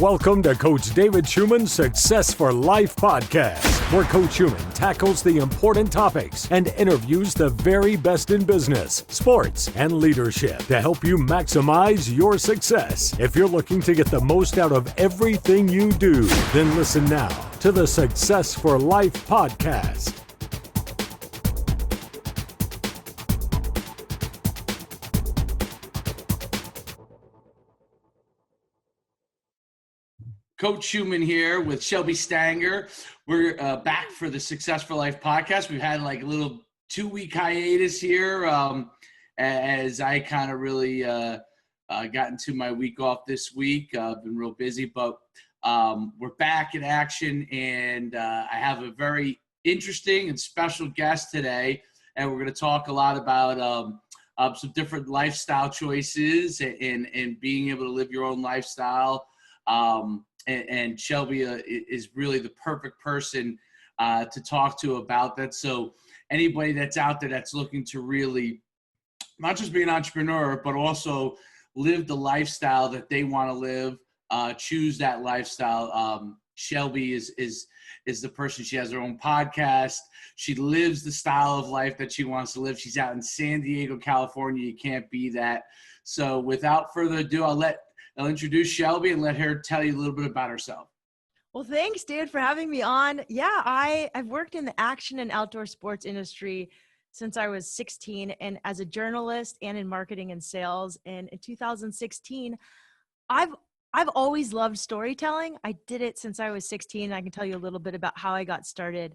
Welcome to Coach David Schuman's Success for Life podcast, where Coach Schuman tackles the important topics and interviews the very best in business, sports, and leadership to help you maximize your success. If you're looking to get the most out of everything you do, then listen now to the Success for Life podcast. Coach Schuman here with Shelby Stanger. We're back for the Success for Life podcast. We've had like a little 2-week hiatus here as I kind of really got into my week off this week. I've been real busy, but we're back in action, and I have a very interesting and special guest today, and we're going to talk a lot about some different lifestyle choices and being able to live your own lifestyle. And Shelby is really the perfect person to talk to about that. So anybody that's out there that's looking to really not just be an entrepreneur, but also live the lifestyle that they want to live, choose that lifestyle. Shelby is the person. She has her own podcast. She lives the style of life that she wants to live. She's out in San Diego, California. You can't be that. So without further ado, I'll introduce Shelby and let her tell you a little bit about herself. Well, thanks, David, for having me on. Yeah, I've worked in the action and outdoor sports industry since I was 16, and as a journalist and in marketing and sales. And in 2016, I've always loved storytelling. I did it since I was 16. I can tell you a little bit about how I got started.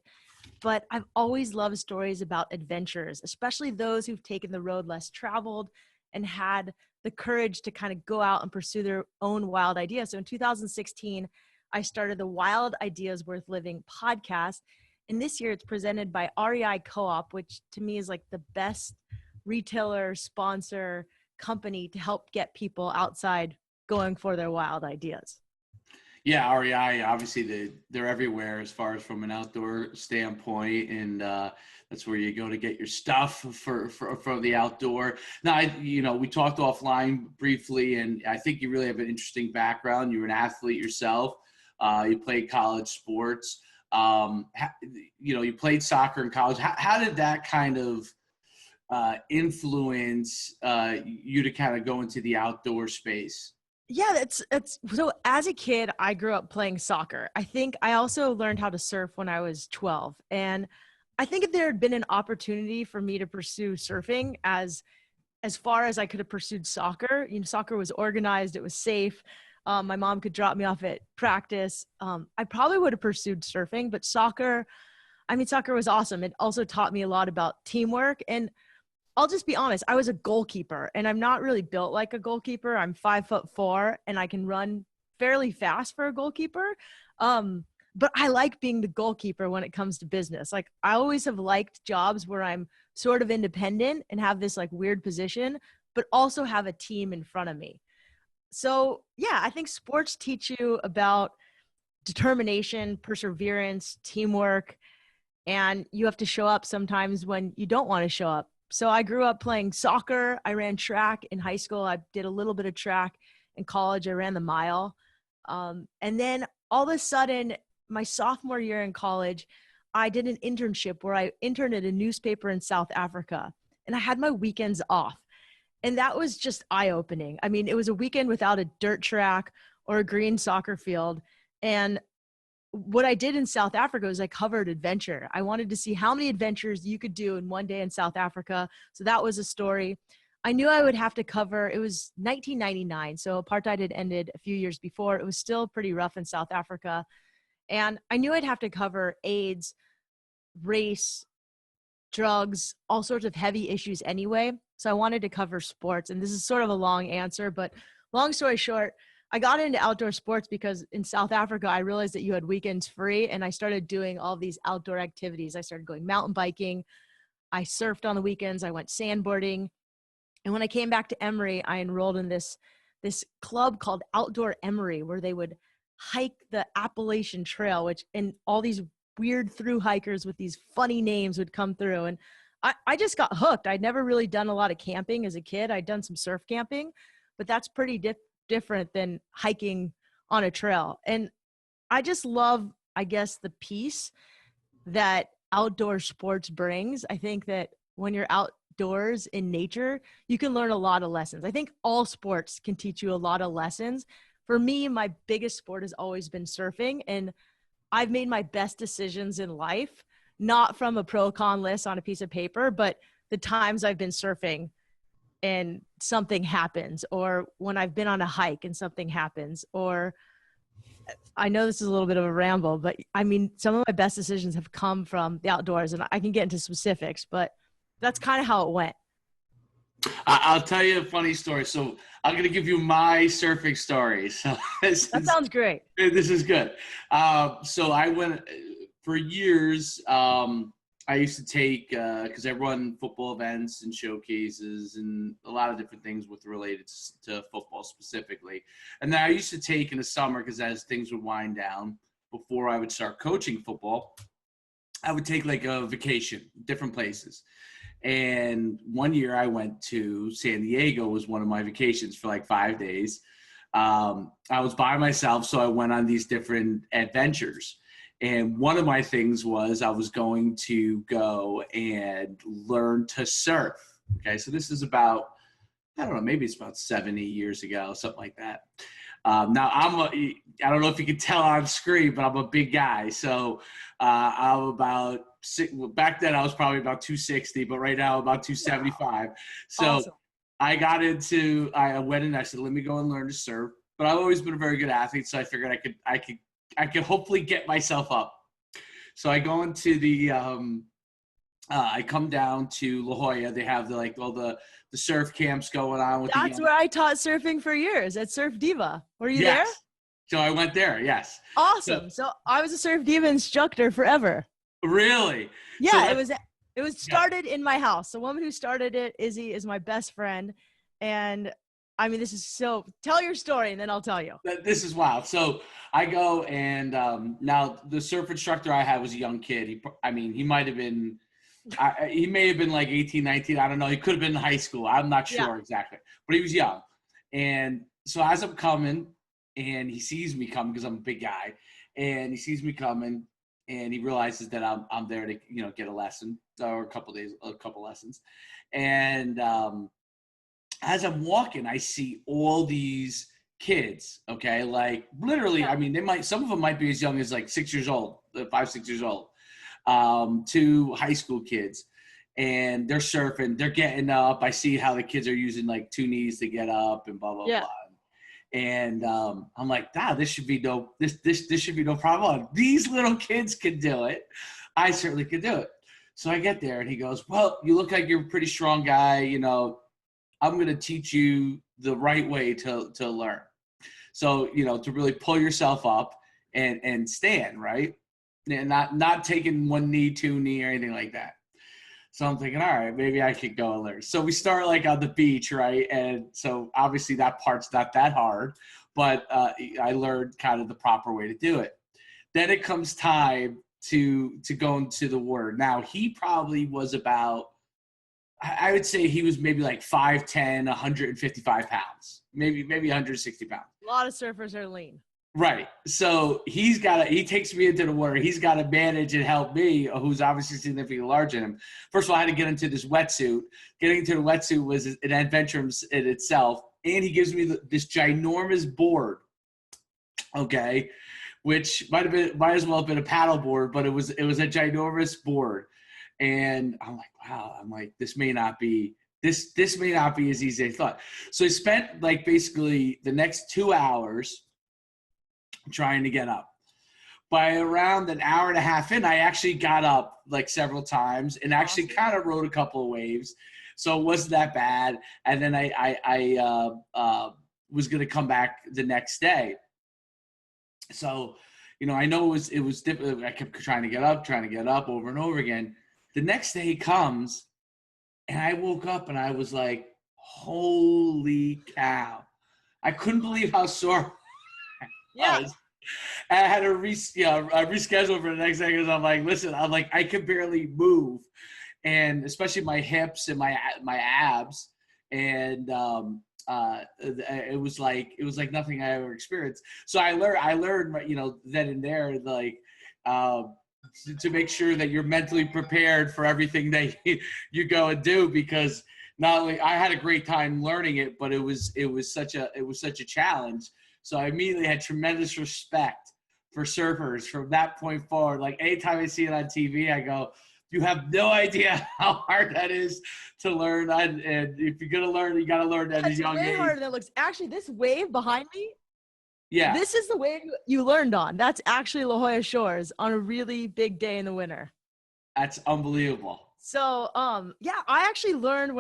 But I've always loved stories about adventures, especially those who've taken the road less traveled and had the courage to kind of go out and pursue their own wild ideas. So in 2016, I started the Wild Ideas Worth Living podcast. And this year it's presented by REI Co-op, which to me is like the best retailer, sponsor, company to help get people outside going for their wild ideas. Yeah, REI, obviously they're everywhere as far as from an outdoor standpoint, and that's where you go to get your stuff for the outdoor. Now, we talked offline briefly, and I think you really have an interesting background. You're an athlete yourself. You played college sports. You played soccer in college. How did that kind of influence you to kind of go into the outdoor space? Yeah, that's so as a kid, I grew up playing soccer. I think I also learned how to surf when I was 12. And I think if there had been an opportunity for me to pursue surfing as far as I could have pursued soccer, soccer was organized, it was safe. My mom could drop me off at practice. I probably would have pursued surfing, but soccer was awesome. It also taught me a lot about teamwork. And I'll just be honest, I was a goalkeeper, and I'm not really built like a goalkeeper. I'm 5'4", and I can run fairly fast for a goalkeeper. But I like being the goalkeeper when it comes to business. Like, I always have liked jobs where I'm sort of independent and have this like weird position, but also have a team in front of me. So yeah, I think sports teach you about determination, perseverance, teamwork, and you have to show up sometimes when you don't want to show up. So I grew up playing soccer. I ran track in high school. I did a little bit of track in college. I ran the mile. And then all of a sudden, my sophomore year in college, I did an internship where I interned at a newspaper in South Africa, and I had my weekends off. And that was just eye-opening. I mean, it was a weekend without a dirt track or a green soccer field. And what I did in South Africa was I covered adventure. I wanted to see how many adventures you could do in one day in South Africa. So that was a story. I knew I would have to cover, it was 1999. So apartheid had ended a few years before. It was still pretty rough in South Africa. And I knew I'd have to cover AIDS, race, drugs, all sorts of heavy issues anyway. So I wanted to cover sports. And this is sort of a long answer, but long story short, I got into outdoor sports because in South Africa, I realized that you had weekends free, and I started doing all these outdoor activities. I started going mountain biking. I surfed on the weekends. I went sandboarding. And when I came back to Emory, I enrolled in this club called Outdoor Emory, where they would hike the Appalachian Trail, and all these weird through hikers with these funny names would come through. And I just got hooked. I'd never really done a lot of camping as a kid. I'd done some surf camping, but that's pretty different than hiking on a trail. And I just love, I guess, the peace that outdoor sports brings. I think that when you're outdoors in nature, you can learn a lot of lessons. I think all sports can teach you a lot of lessons. For me, my biggest sport has always been surfing, and I've made my best decisions in life, not from a pro con list on a piece of paper, but the times I've been surfing and something happens, or when I've been on a hike and something happens, or I know this is a little bit of a ramble, but I mean, some of my best decisions have come from the outdoors, and I can get into specifics, but that's kind of how it went. I'll tell you a funny story. So I'm going to give you my surfing story. So That sounds great. This is good. So I went for years. I used to take, because I run football events and showcases and a lot of different things related to football specifically. And then I used to take in the summer, because as things would wind down before I would start coaching football, I would take like a vacation, different places. And one year I went to San Diego, was one of my vacations for like 5 days. I was by myself, so I went on these different adventures. And one of my things was I was going to go and learn to surf. Okay, so this is about, I don't know, maybe it's about 70 years ago, something like that. Now I don't know if you can tell on screen, but I'm a big guy. So I'm about back then I was probably about 260, but right now I'm about 275. So awesome. I went in, I said, let me go and learn to surf. But I've always been a very good athlete, so I figured I could hopefully get myself up. So I go into I come down to La Jolla. They have all the surf camps going on. That's where I taught surfing for years, at Surf Diva. Were you there? So I went there, yes. Awesome. So I was a Surf Diva instructor forever. Really? Yeah, so it was started in my house. The woman who started it, Izzy, is my best friend. And I mean, tell your story and then I'll tell you. This is wild. So I go and now the surf instructor I had was a young kid. He might have been, he may have been like 18, 19. I don't know. He could have been in high school. I'm not sure exactly, but he was young. And so as I'm coming and he sees me coming, because I'm a big guy, and he sees me coming and he realizes that I'm there to, get a lesson or a couple lessons. And, as I'm walking, I see all these kids, okay? Like literally, I mean, some of them might be as young as like 6 years old, 5, 6 years old, to high school kids. And they're surfing, they're getting up. I see how the kids are using like 2 knees to get up and blah, blah, blah. And I'm like, this should be no problem. These little kids can do it. I certainly could do it. So I get there and he goes, well, you look like you're a pretty strong guy, I'm going to teach you the right way to learn. So, to really pull yourself up and stand, right? And not taking 1 knee, 2 knee, or anything like that. So I'm thinking, all right, maybe I could go and learn. So we start like on the beach, right? And so obviously that part's not that hard, but I learned kind of the proper way to do it. Then it comes time to go into the word. Now he probably was about, I would say he was maybe like 5'10", 155 pounds, maybe 160 pounds. A lot of surfers are lean. Right. So he takes me into the water. He's got to manage and help me, who's obviously significantly larger than him. First of all, I had to get into this wetsuit. Getting into the wetsuit was an adventure in itself. And he gives me this ginormous board, okay, which might as well have been a paddle board, but it was a ginormous board. And I'm like, wow, this may not be as easy as I thought. So I spent like basically the next 2 hours trying to get up. By around an hour and a half in, I actually got up like several times and actually kind of rode a couple of waves. So it wasn't that bad. And then I was going to come back the next day. So, I know it was difficult. I kept trying to get up over and over again. The next day comes, and I woke up, and I was like, holy cow. I couldn't believe how sore I was. And I had to reschedule for the next day because I'm like, listen, I could barely move, and especially my hips and my abs. And it was like nothing I ever experienced. So I learned, you know, then and there, like, to make sure that you're mentally prepared for everything that you go and do, because not only I had a great time learning it, but it was such a challenge. So I immediately had tremendous respect for surfers from that point forward. Like anytime I see it on TV, I go, you have no idea how hard that is to learn. And if you're going to learn, you got to learn at a young age. It's way harder than it looks. Actually, this wave behind me, yeah, this is the wave you learned on. That's actually La Jolla Shores on a really big day in the winter. That's unbelievable. So, yeah, I actually learned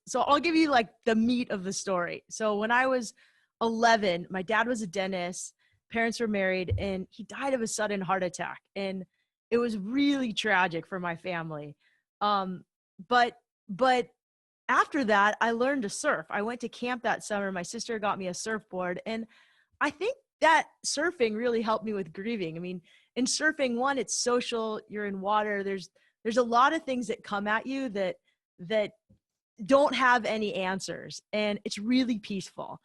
so I'll give you like the meat of the story. So when I was 11, my dad was a dentist, parents were married, and he died of a sudden heart attack. And it was really tragic for my family. But after that, I learned to surf. I went to camp that summer. My sister got me a surfboard, and I think that surfing really helped me with grieving. I mean, in surfing, one, it's social, you're in water. There's a lot of things that come at you that don't have any answers, and it's really peaceful.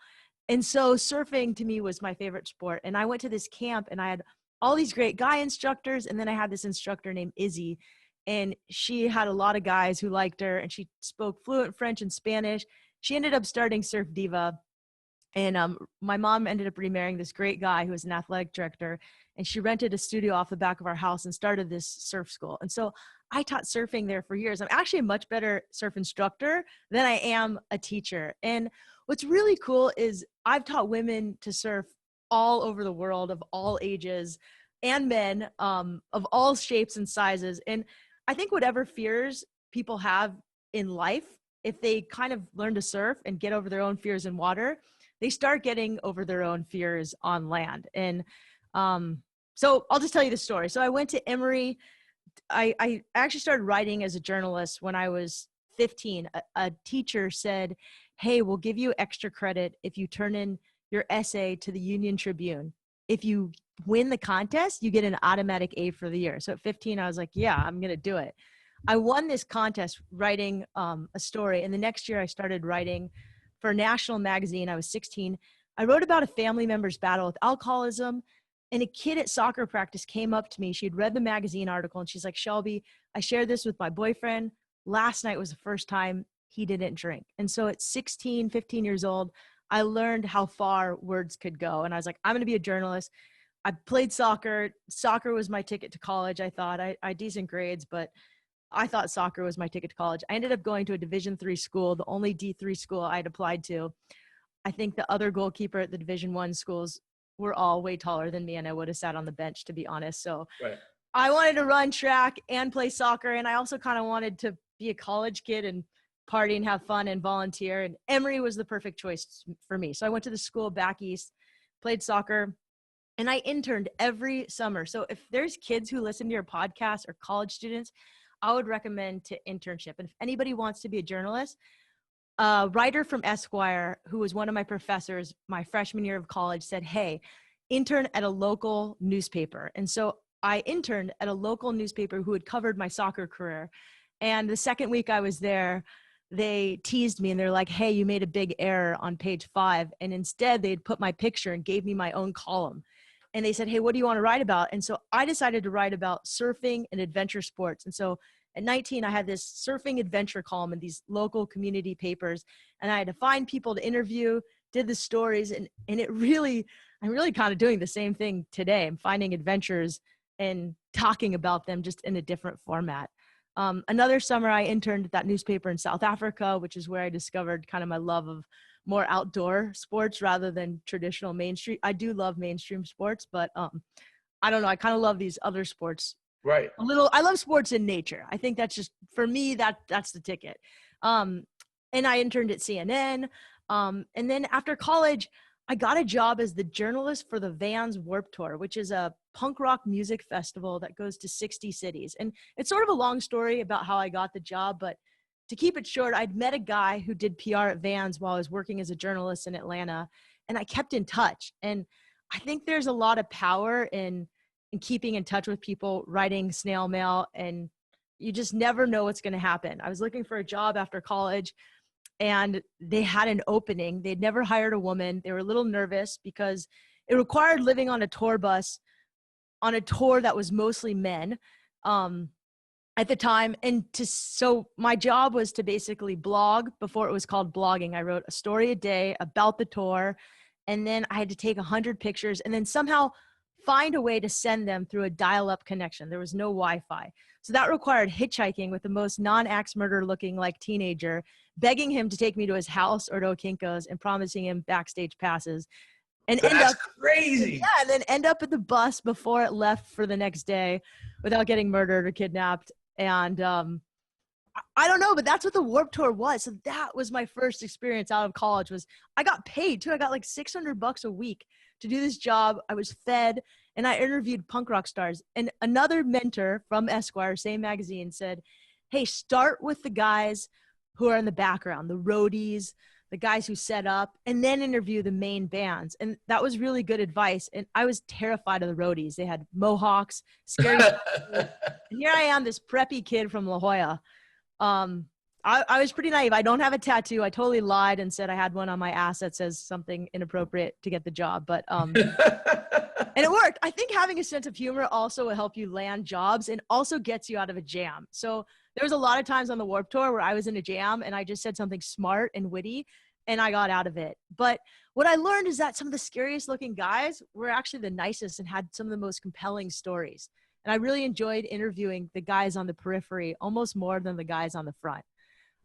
And so surfing to me was my favorite sport. And I went to this camp and I had all these great guy instructors. And then I had this instructor named Izzy, and she had a lot of guys who liked her, and she spoke fluent French and Spanish. She ended up starting Surf Diva. And my mom ended up remarrying this great guy who was an athletic director, and she rented a studio off the back of our house and started this surf school. And so I taught surfing there for years. I'm actually a much better surf instructor than I am a teacher. And what's really cool is I've taught women to surf all over the world, of all ages, and men of all shapes and sizes. And I think whatever fears people have in life, if they kind of learn to surf and get over their own fears in water, they start getting over their own fears on land. And so I'll just tell you the story. So I went to Emory. I actually started writing as a journalist when I was 15. A teacher said, hey, we'll give you extra credit if you turn in your essay to the Union Tribune. If you win the contest, you get an automatic A for the year. So at 15, I was like, yeah, I'm going to do it. I won this contest writing a story. And the next year I started writing for a national magazine. I was 16. I wrote about a family member's battle with alcoholism, and a kid at soccer practice came up to me. She had read the magazine article, and she's like, Shelby, I shared this with my boyfriend. Last night was the first time he didn't drink. And so at 16, 15 years old, I learned how far words could go. And I was like, I'm going to be a journalist. I played soccer. Soccer was my ticket to college. I thought I had decent grades, but I thought soccer was my ticket to college. I ended up going to a Division III school, the only D3 school I'd applied to. I think the other goalkeeper at the Division I schools were all way taller than me, and I would have sat on the bench, to be honest. So right. I wanted to run track and play soccer, and I also kind of wanted to be a college kid and party and have fun and volunteer. And Emory was the perfect choice for me. So I went to the school back east, played soccer, and I interned every summer. So if there's kids who listen to your podcast or college students, I would recommend to internship. And if anybody wants to be a journalist, a writer from Esquire, who was one of my professors my freshman year of college, said, hey, intern at a local newspaper. And so I interned at a local newspaper who had covered my soccer career. And the second week I was there, they teased me and they're like, hey, you made a big error on page 5. And instead they'd put my picture and gave me my own column. And they said, hey, what do you want to write about? And so I decided to write about surfing and adventure sports. And so at 19, I had this surfing adventure column in these local community papers, and I had to find people to interview, did the stories. And I'm really kind of doing the same thing today. I'm finding adventures and talking about them just in a different format. Another summer I interned at that newspaper in South Africa, which is where I discovered kind of my love of more outdoor sports rather than traditional mainstream. I do love mainstream sports, but I don't know. I kind of love these other sports. Right. I love sports in nature. I think that's just, for me, that's the ticket. And I interned at CNN. And then after college, I got a job as the journalist for the Vans Warped Tour, which is a punk rock music festival that goes to 60 cities. And it's sort of a long story about how I got the job, but to keep it short, I'd met a guy who did PR at Vans while I was working as a journalist in Atlanta, and I kept in touch. And I think there's a lot of power in keeping in touch with people, writing snail mail, and you just never know what's going to happen. I was looking for a job after college, and they had an opening. They'd never hired a woman. They were a little nervous because it required living on a tour bus on a tour that was mostly men at the time. And so my job was to basically blog before it was called blogging. I wrote a story a day about the tour, and then I had to take 100 pictures and then somehow find a way to send them through a dial-up connection. There was no Wi-Fi. So that required hitchhiking with the most non-axe murder looking like teenager, begging him to take me to his house or to a Kinko's and promising him backstage passes. And That's crazy. Yeah, and then end up at the bus before it left for the next day without getting murdered or kidnapped. And I don't know, but that's what the Warped Tour was. So that was my first experience out of college. Was I got paid too. I got like $600 a week to do this job. I was fed, and I interviewed punk rock stars. And another mentor from Esquire, same magazine, said, hey, start with the guys who are in the background, the roadies, the guys who set up, and then interview the main bands. And that was really good advice. And I was terrified of the roadies. They had mohawks, scary. And here I am, this preppy kid from La Jolla. I was pretty naive. I don't have a tattoo. I totally lied and said I had one on my ass that says something inappropriate to get the job. But, and it worked. I think having a sense of humor also will help you land jobs and also gets you out of a jam. So there was a lot of times on the Warped Tour where I was in a jam and I just said something smart and witty and I got out of it. But what I learned is that some of the scariest looking guys were actually the nicest and had some of the most compelling stories. And I really enjoyed interviewing the guys on the periphery almost more than the guys on the front.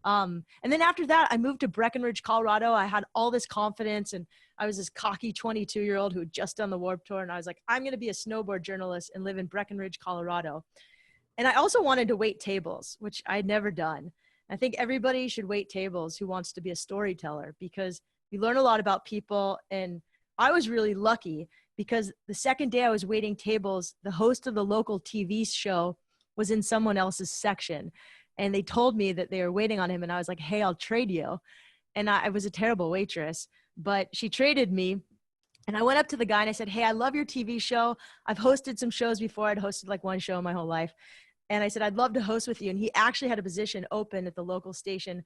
And then after that, I moved to Breckenridge, Colorado. I had all this confidence and I was this cocky 22-year-old who had just done the Warped Tour. And I was like, I'm going to be a snowboard journalist and live in Breckenridge, Colorado. And I also wanted to wait tables, which I'd never done. I think everybody should wait tables who wants to be a storyteller because you learn a lot about people. And I was really lucky because the second day I was waiting tables, the host of the local TV show was in someone else's section. And they told me that they were waiting on him. And I was like, hey, I'll trade you. And I was a terrible waitress, but she traded me. And I went up to the guy and I said, hey, I love your TV show. I've hosted some shows before. I'd hosted like one show my whole life. And I said, I'd love to host with you. And he actually had a position open at the local station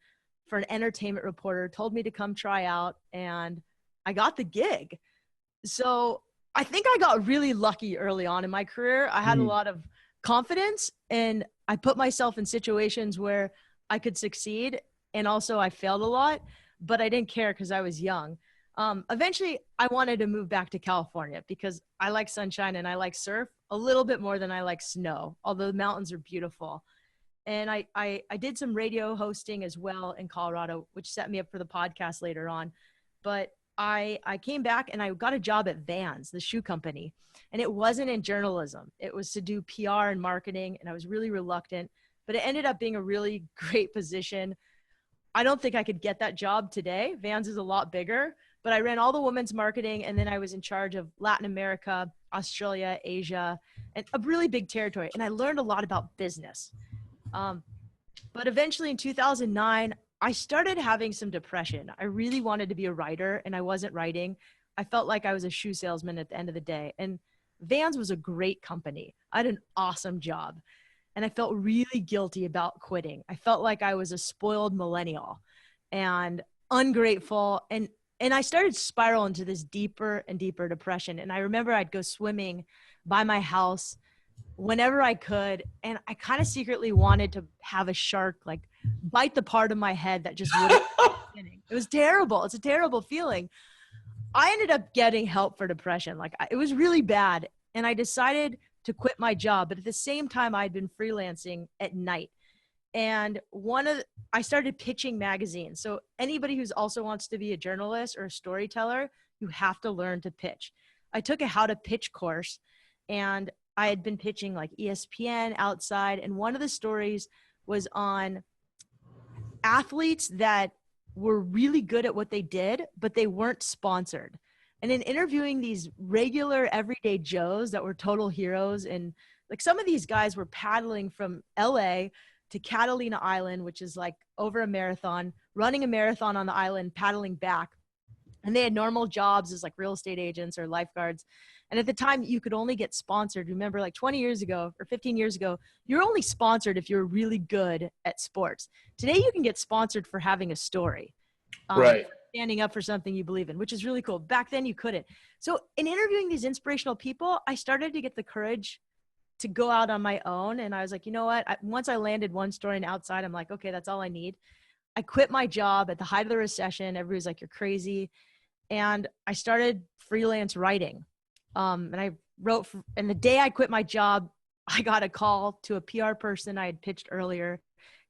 for an entertainment reporter, told me to come try out. And I got the gig. So I think I got really lucky early on in my career. I had a lot of confidence and I put myself in situations where I could succeed. And also I failed a lot, but I didn't care because I was young. Eventually I wanted to move back to California because I like sunshine and I like surf a little bit more than I like snow, although the mountains are beautiful. And I did some radio hosting as well in Colorado, which set me up for the podcast later on. But I came back and I got a job at Vans, the shoe company. And it wasn't in journalism. It was to do PR and marketing. And I was really reluctant, but it ended up being a really great position. I don't think I could get that job today. Vans is a lot bigger, but I ran all the women's marketing. And then I was in charge of Latin America, Australia, Asia, and a really big territory. And I learned a lot about business. But eventually in 2009, I started having some depression. I really wanted to be a writer and I wasn't writing. I felt like I was a shoe salesman at the end of the day. And Vans was a great company. I had an awesome job. And I felt really guilty about quitting. I felt like I was a spoiled millennial and ungrateful. And I started spiraling into this deeper and deeper depression. And I remember I'd go swimming by my house whenever I could. And I kind of secretly wanted to have a shark like bite the part of my head that just wouldn't stop spinning. It was terrible. It's a terrible feeling. I ended up getting help for depression. Like it was really bad. And I decided to quit my job. But at the same time, I'd been freelancing at night. And I started pitching magazines. So anybody who's also wants to be a journalist or a storyteller, you have to learn to pitch. I took a how to pitch course and I had been pitching like ESPN outside. And one of the stories was on athletes that were really good at what they did, but they weren't sponsored. And in interviewing these regular everyday Joes that were total heroes, and like some of these guys were paddling from LA to Catalina Island, which is like over a marathon, running a marathon on the island, paddling back. And they had normal jobs as like real estate agents or lifeguards. And at the time you could only get sponsored. Remember like 20 years ago or 15 years ago, you're only sponsored if you're really good at sports. Today you can get sponsored for having a story. Right. Standing up for something you believe in, which is really cool. Back then you couldn't. So in interviewing these inspirational people, I started to get the courage to go out on my own. And I was like, you know what? Once I landed one story and outside, I'm like, okay, that's all I need. I quit my job at the height of the recession. Everybody's like, you're crazy. And I started freelance writing. And I wrote, and the day I quit my job, I got a call to a PR person I had pitched earlier.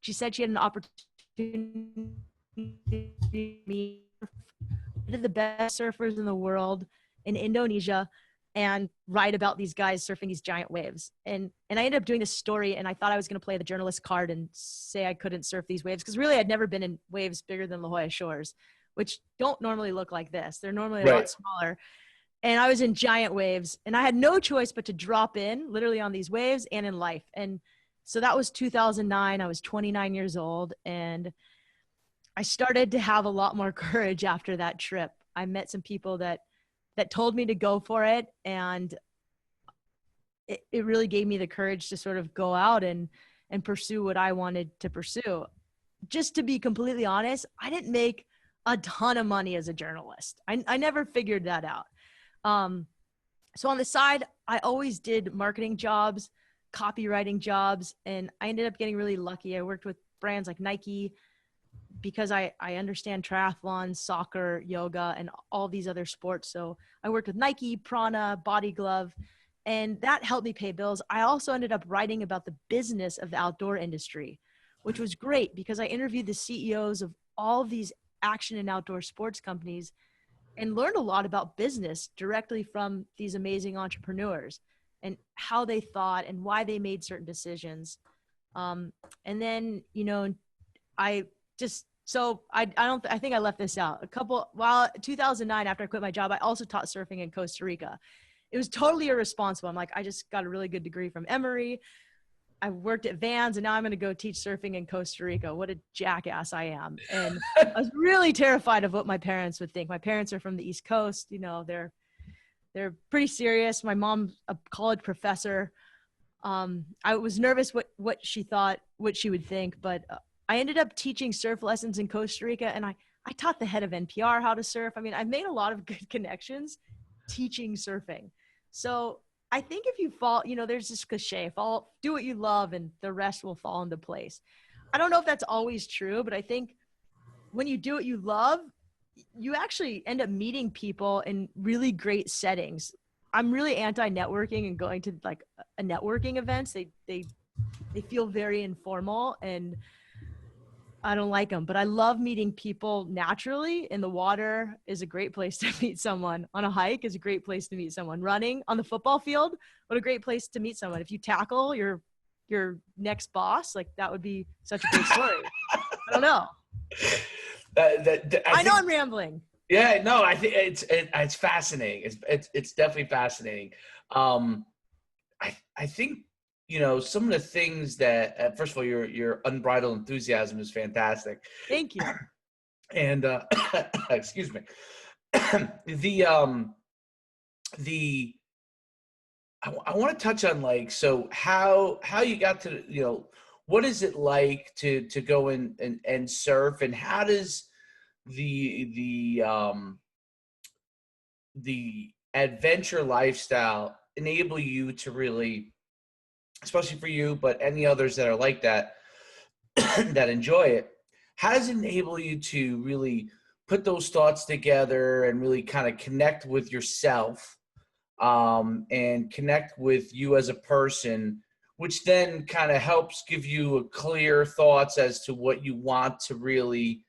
She said she had an opportunity to meet the best surfers in the world in Indonesia and write about these guys surfing these giant waves. And I ended up doing this story, and I thought I was going to play the journalist card and say I couldn't surf these waves, because really I'd never been in waves bigger than La Jolla Shores, which don't normally look like this. They're normally a lot smaller. And I was in giant waves, and I had no choice but to drop in literally on these waves and in life. And so that was 2009. I was 29 years old, and I started to have a lot more courage after that trip. I met some people that told me to go for it, and it really gave me the courage to sort of go out and pursue what I wanted to pursue. Just to be completely honest, I didn't make a ton of money as a journalist. I never figured that out. So on the side, I always did marketing jobs, copywriting jobs, and I ended up getting really lucky. I worked with brands like Nike because I understand triathlon, soccer, yoga, and all these other sports. So I worked with Nike, Prana, Body Glove, and that helped me pay bills. I also ended up writing about the business of the outdoor industry, which was great because I interviewed the CEOs of all of these action and outdoor sports companies and learned a lot about business directly from these amazing entrepreneurs and how they thought and why they made certain decisions. And then, I think I left this out. 2009, after I quit my job, I also taught surfing in Costa Rica. It was totally irresponsible. I'm like, I just got a really good degree from Emory. I worked at Vans, and now I'm going to go teach surfing in Costa Rica. What a jackass I am. And I was really terrified of what my parents would think. My parents are from the East Coast. They're pretty serious. My mom's a college professor. I was nervous what she thought, what she would think, but I ended up teaching surf lessons in Costa Rica, and I taught the head of NPR how to surf. I mean, I've made a lot of good connections teaching surfing. So I think if you fall, there's this cliche, do what you love and the rest will fall into place. I don't know if that's always true, but I think when you do what you love, you actually end up meeting people in really great settings. I'm really anti-networking and going to like a networking events. They feel very informal, and I don't like them, but I love meeting people naturally. In the water is a great place to meet someone. On a hike is a great place to meet someone. Running on the football field, what a great place to meet someone. If you tackle your next boss, like that would be such a great story. I don't know. I know I'm rambling. Yeah, no, I think it's fascinating. It's definitely fascinating. I think, some of the things that, first of all, your unbridled enthusiasm is fantastic. Thank you. And excuse me. I want to touch on so how you got to, what is it like to go and surf, and how does the adventure lifestyle enable you to really, especially for you, but any others that are like that, that enjoy it, how does it enable you to really put those thoughts together and really kind of connect with yourself, and connect with you as a person, which then kind of helps give you a clear thoughts as to what you want to really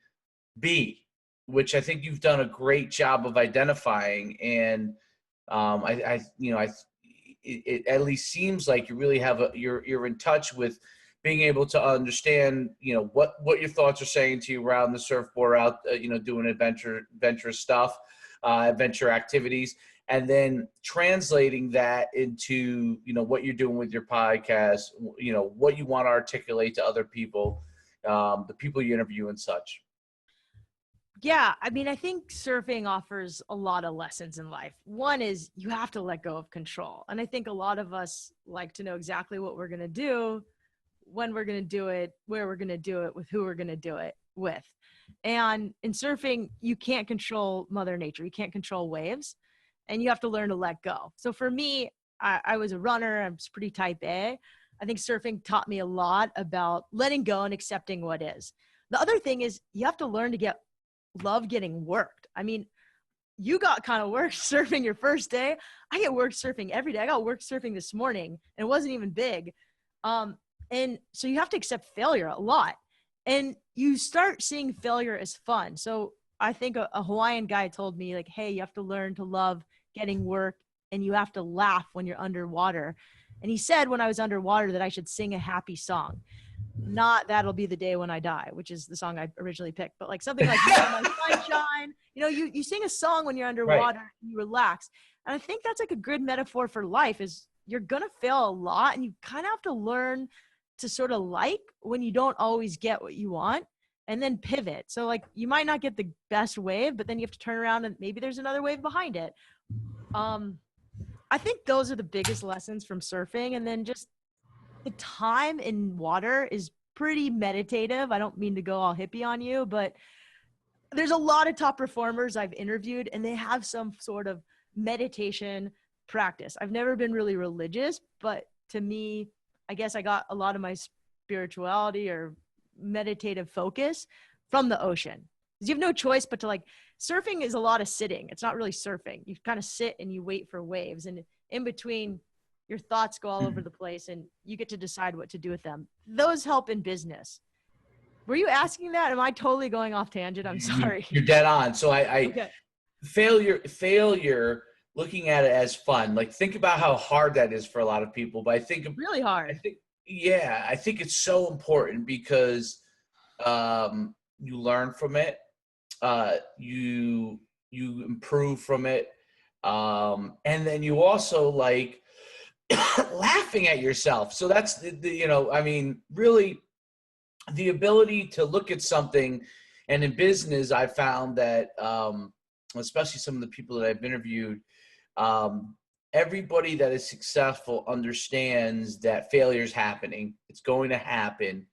be, which I think you've done a great job of identifying. And it at least seems like you really have you're in touch with being able to understand, what your thoughts are saying to you around the surfboard, out, doing adventurous stuff, adventure activities, and then translating that into, what you're doing with your podcast, what you want to articulate to other people, the people you interview and such. Yeah, I mean, I think surfing offers a lot of lessons in life. One is you have to let go of control. And I think a lot of us like to know exactly what we're going to do, when we're going to do it, where we're going to do it, with who we're going to do it. with. And in surfing, you can't control Mother Nature. You can't control waves, and you have to learn to let go. So for me, I was a runner. I was pretty type A. I think surfing taught me a lot about letting go and accepting what is. The other thing is you have to learn to love getting worked. I mean, you got kind of worked surfing your first day. I get worked surfing every day. I got worked surfing this morning, and it wasn't even big. And so you have to accept failure a lot. And you start seeing failure as fun. So I think a Hawaiian guy told me, like, hey, you have to learn to love getting work, and you have to laugh when you're underwater. And he said when I was underwater that I should sing a happy song. Not That'll Be the Day When I Die, which is the song I originally picked, but like something like My Sunshine. You know, you sing a song when you're underwater, right, and you relax. And I think that's like a good metaphor for life is you're going to fail a lot, and you kind of have to learn to sort of like when you don't always get what you want, and then pivot. So like you might not get the best wave, but then you have to turn around and maybe there's another wave behind it. I think those are the biggest lessons from surfing. And then just the time in water is pretty meditative. I don't mean to go all hippie on you, but there's a lot of top performers I've interviewed, and they have some sort of meditation practice. I've never been really religious, but to me, I guess I got a lot of my spirituality or meditative focus from the ocean. Because you have no choice but to like, surfing is a lot of sitting. It's not really surfing. You kind of sit and you wait for waves, and in between your thoughts go all over the place and you get to decide what to do with them. Those help in business. Were you asking that? Am I totally going off tangent? I'm sorry. You're dead on. So Okay. failure, looking at it as fun, like think about how hard that is for a lot of people. But I think really hard. I think it's so important because you learn from it. You improve from it. And then you also like laughing at yourself. So that's really the ability to look at something. And in business, I found that, especially some of the people that I've interviewed, everybody that is successful understands that failure is happening. It's going to happen.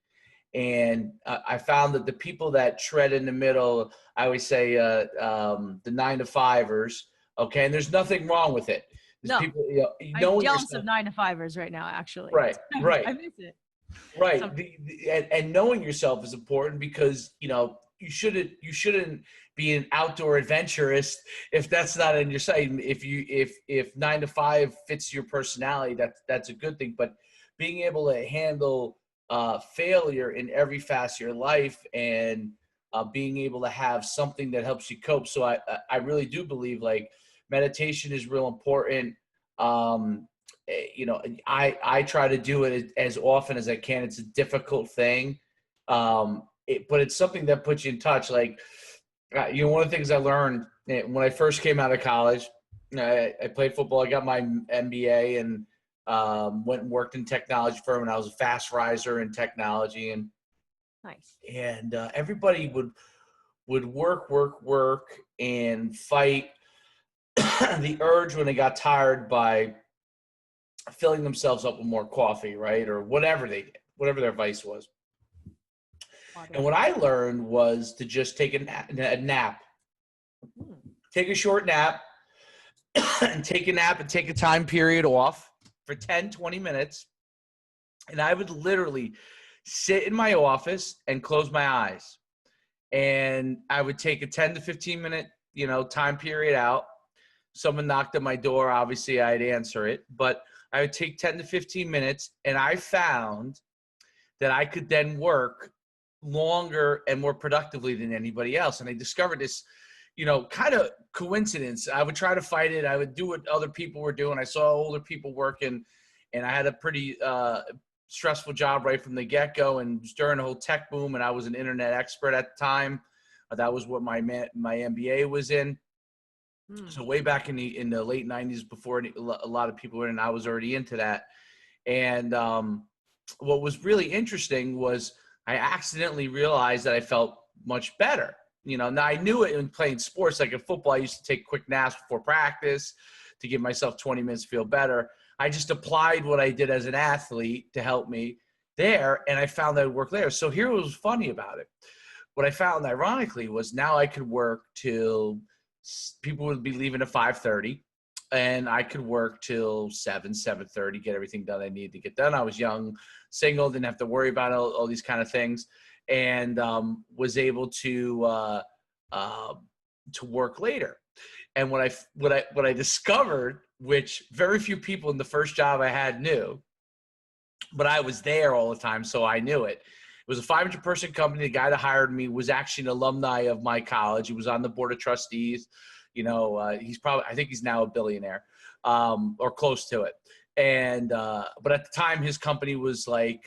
And I found that the people that tread in the middle, I always say the 9-to-5ers, okay, and there's nothing wrong with it. There's people, I'm jealous of 9-to-5ers right now, actually. Right. I miss it. Right. And knowing yourself is important because, you shouldn't be an outdoor adventurist if that's not in your sight. If 9-to-5 fits your personality, that's a good thing. But being able to handle failure in every facet of your life and being able to have something that helps you cope. So I really do believe like meditation is real important. I try to do it as often as I can. It's a difficult thing. But it's something that puts you in touch. Like, one of the things I learned when I first came out of college, I played football. I got my MBA and went and worked in technology firm, and I was a fast riser in technology. And nice. And everybody would work and fight the urge when they got tired by filling themselves up with more coffee, right? Or whatever their vice was. And what I learned was to just take a nap. Take a short nap and take a time period off for 10, 20 minutes. And I would literally sit in my office and close my eyes. And I would take a 10 to 15 minute, time period out. Someone knocked at my door. Obviously, I'd answer it. But I would take 10 to 15 minutes. And I found that I could then work longer and more productively than anybody else. And I discovered this, kind of coincidence. I would try to fight it. I would do what other people were doing. I saw older people working, and I had a pretty stressful job right from the get-go. And it was during the whole tech boom, and I was an internet expert at the time. That was what my MBA was in. So way back in the late 90s, before a lot of people were in, I was already into that. And what was really interesting was I accidentally realized that I felt much better. Now I knew it in playing sports. Like in football, I used to take quick naps before practice to give myself 20 minutes to feel better. I just applied what I did as an athlete to help me there, and I found that it worked there. So here was funny about it. what I found ironically was now I could work till people would be leaving at 5:30, and I could work till 7:30, get everything done I needed to get done. I was young, single, didn't have to worry about all these kind of things, and was able to work later. And what I discovered, which very few people in the first job I had knew, but I was there all the time, so I knew it. It was a 500-person company. The guy that hired me was actually an alumni of my college. He was on the board of trustees. I think he's now a billionaire, or close to it. And but at the time, his company was like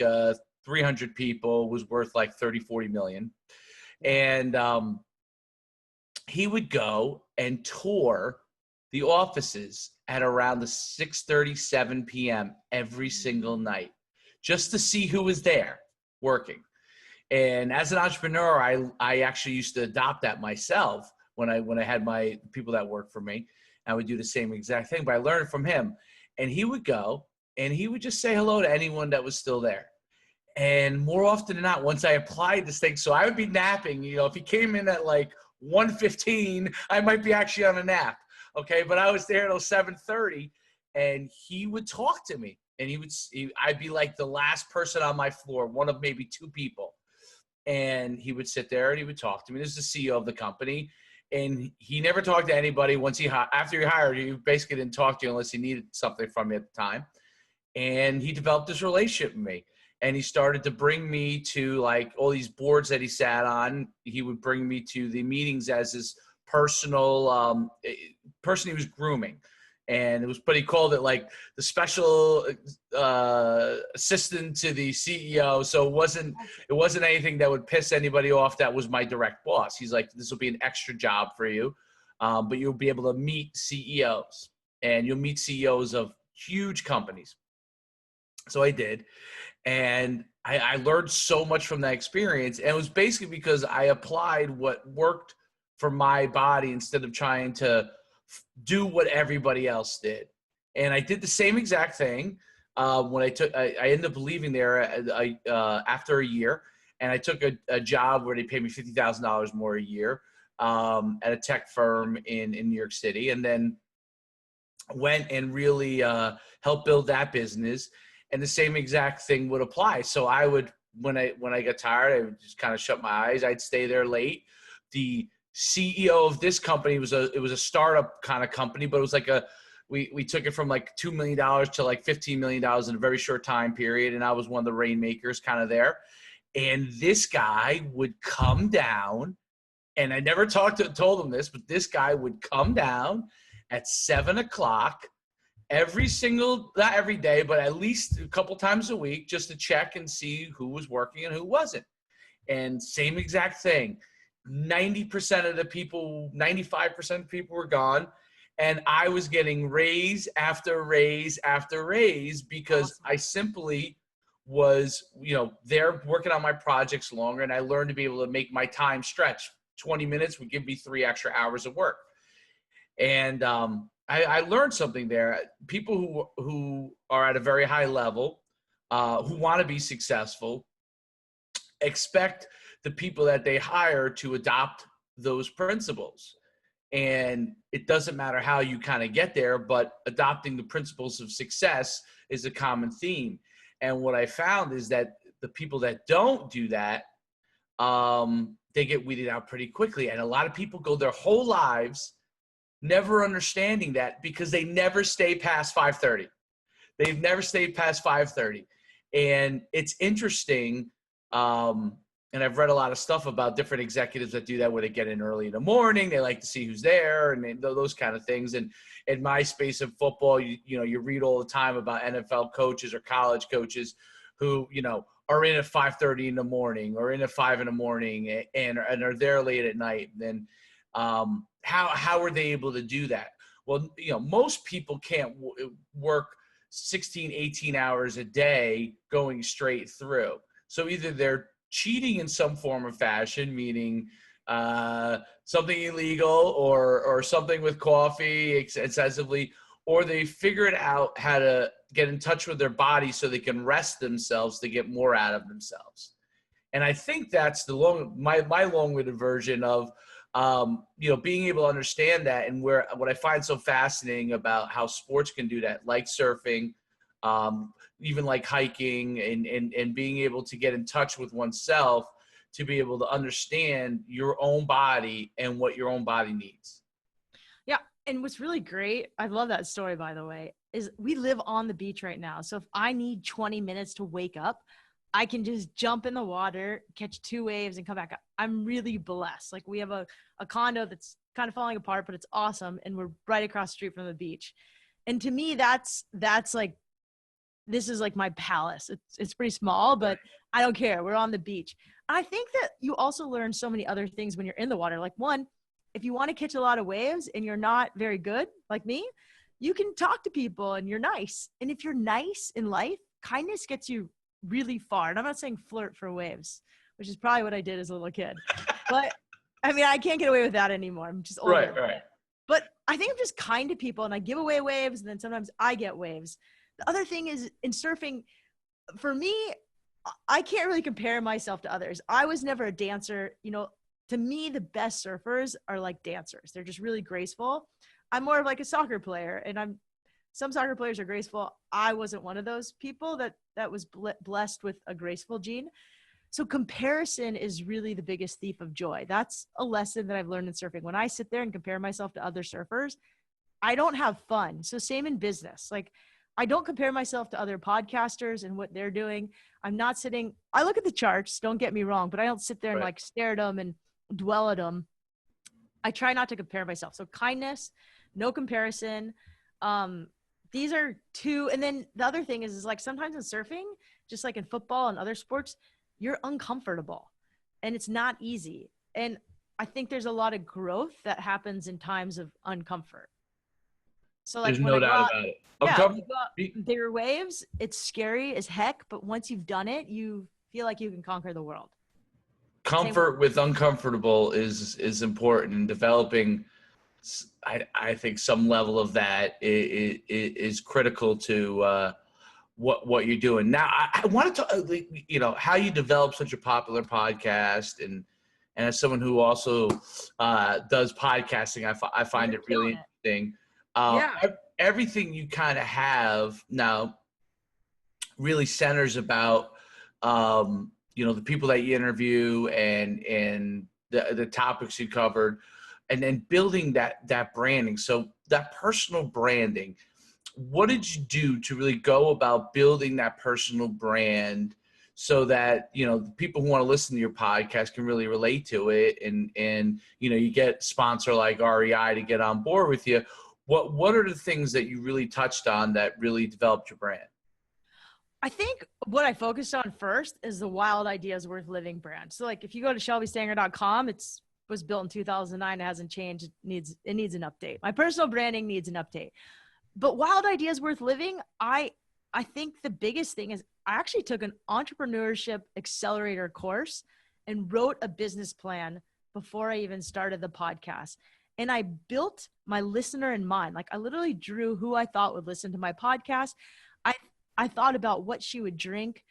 300 people, was worth like 30-40 million. And he would go and tour the offices at around the 6:30, 7 p.m. every single night, just to see who was there working. And as an entrepreneur, I actually used to adopt that myself when I had my people that work for me. I would do the same exact thing, but I learned from him. And he would go and he would just say hello to anyone that was still there. And more often than not, once I applied this thing, so I would be napping, if he came in at like 1:15, I might be actually on a nap. Okay. But I was there till 7:30, and he would talk to me, and I'd be like the last person on my floor, one of maybe two people. And he would sit there and he would talk to me. This is the CEO of the company. And he never talked to anybody after he hired you. He basically didn't talk to you unless he needed something from you at the time. And he developed this relationship with me. And he started to bring me to like all these boards that he sat on. He would bring me to the meetings as his personal person he was grooming. And but he called it like the special assistant to the CEO. So it wasn't anything that would piss anybody off that was my direct boss. He's like, this will be an extra job for you, but you'll be able to meet CEOs, and you'll meet CEOs of huge companies. So I did. And I learned so much from that experience. And it was basically because I applied what worked for my body instead of trying to do what everybody else did. And I did the same exact thing when I ended up leaving there after a year. And I took a job where they paid me $50,000 more a year at a tech firm in New York City. And then went and really helped build that business. And the same exact thing would apply. So I would, when I got tired, I would just kind of shut my eyes. I'd stay there late. The CEO of this company it was a startup kind of company, but it was like we took it from like $2 million to like $15 million in a very short time period. And I was one of the rainmakers kind of there. And this guy would come down, and I never told him this, but this guy would come down at 7:00 not every day, but at least a couple times a week, just to check and see who was working and who wasn't. And same exact thing. 90% of the people, 95% of people were gone. And I was getting raise after raise after raise because I simply was, there working on my projects longer. And I learned to be able to make my time stretch. 20 minutes would give me 3 extra hours of work. And I learned something there. People who are at a very high level, who want to be successful, expect the people that they hire to adopt those principles. And it doesn't matter how you kind of get there, but adopting the principles of success is a common theme. And what I found is that the people that don't do that, they get weeded out pretty quickly. And a lot of people go their whole lives never understanding that because they never stay past 5:30. They've never stayed past 5:30. And it's interesting. And I've read a lot of stuff about different executives that do that, where they get in early in the morning. They like to see who's there and those kind of things. And in my space of football, you read all the time about NFL coaches or college coaches who, are in at 5:30 in the morning or in at 5 in the morning and are there late at night. And how are they able to do that? Well, most people can't work 16, 18 hours a day going straight through. So either they're cheating in some form or fashion, meaning something illegal or something with coffee excessively, or they figured out how to get in touch with their body so they can rest themselves to get more out of themselves. And I think that's my long-winded version of, being able to understand that, and what I find so fascinating about how sports can do that, like surfing, even like hiking, and being able to get in touch with oneself to be able to understand your own body and what your own body needs. Yeah. And what's really great, I love that story, by the way, is we live on the beach right now. So if I need 20 minutes to wake up, I can just jump in the water, catch 2 waves, and come back up. I'm really blessed. Like, we have a condo that's kind of falling apart, but it's awesome. And we're right across the street from the beach. And to me, that's like, this is like my palace. It's pretty small, but I don't care. We're on the beach. I think that you also learn so many other things when you're in the water. Like, one, if you want to catch a lot of waves and you're not very good, like me, you can talk to people and you're nice. And if you're nice in life, kindness gets you really far. And I'm not saying flirt for waves, which is probably what I did as a little kid. But I mean, I can't get away with that anymore. I'm just older. Right. But I think I'm just kind to people, and I give away waves, and then sometimes I get waves. The other thing is, in surfing, for me, I can't really compare myself to others. I was never a dancer. To me, the best surfers are like dancers. They're just really graceful. I'm more of like a soccer player, and some soccer players are graceful. I wasn't one of those people that was blessed with a graceful gene. So comparison is really the biggest thief of joy. That's a lesson that I've learned in surfing. When I sit there and compare myself to other surfers, I don't have fun. So same in business. Like, I don't compare myself to other podcasters and what they're doing. I look at the charts, don't get me wrong, but I don't sit there and like stare at them and dwell at them. I try not to compare myself. So kindness, no comparison. These are two. And then the other thing is like, sometimes in surfing, just like in football and other sports, you're uncomfortable and it's not easy. And I think there's a lot of growth that happens in times of uncomfort. So like, there's no doubt about it. Yeah, bigger waves, it's scary as heck, but once you've done it, you feel like you can conquer the world. Comfort with uncomfortable is important in developing. I think some level of that is critical to what you're doing. Now, I wanted to, how you develop such a popular podcast, and as someone who also does podcasting, I find it really interesting. Everything you kind of have now really centers about, the people that you interview and the topics you covered, and then building that branding. So that personal branding, what did you do to really go about building that personal brand so that, the people who want to listen to your podcast can really relate to it, and you get a sponsor like REI to get on board with you? What are the things that you really touched on that really developed your brand? I think what I focused on first is the Wild Ideas Worth Living brand. So like, if you go to shelbystanger.com, it was built in 2009. It hasn't changed. It needs an update. My personal branding needs an update. But Wild Ideas Worth Living, I think the biggest thing is I actually took an entrepreneurship accelerator course and wrote a business plan before I even started the podcast. And I built my listener in mind. Like, I literally drew who I thought would listen to my podcast. I thought about what she would drink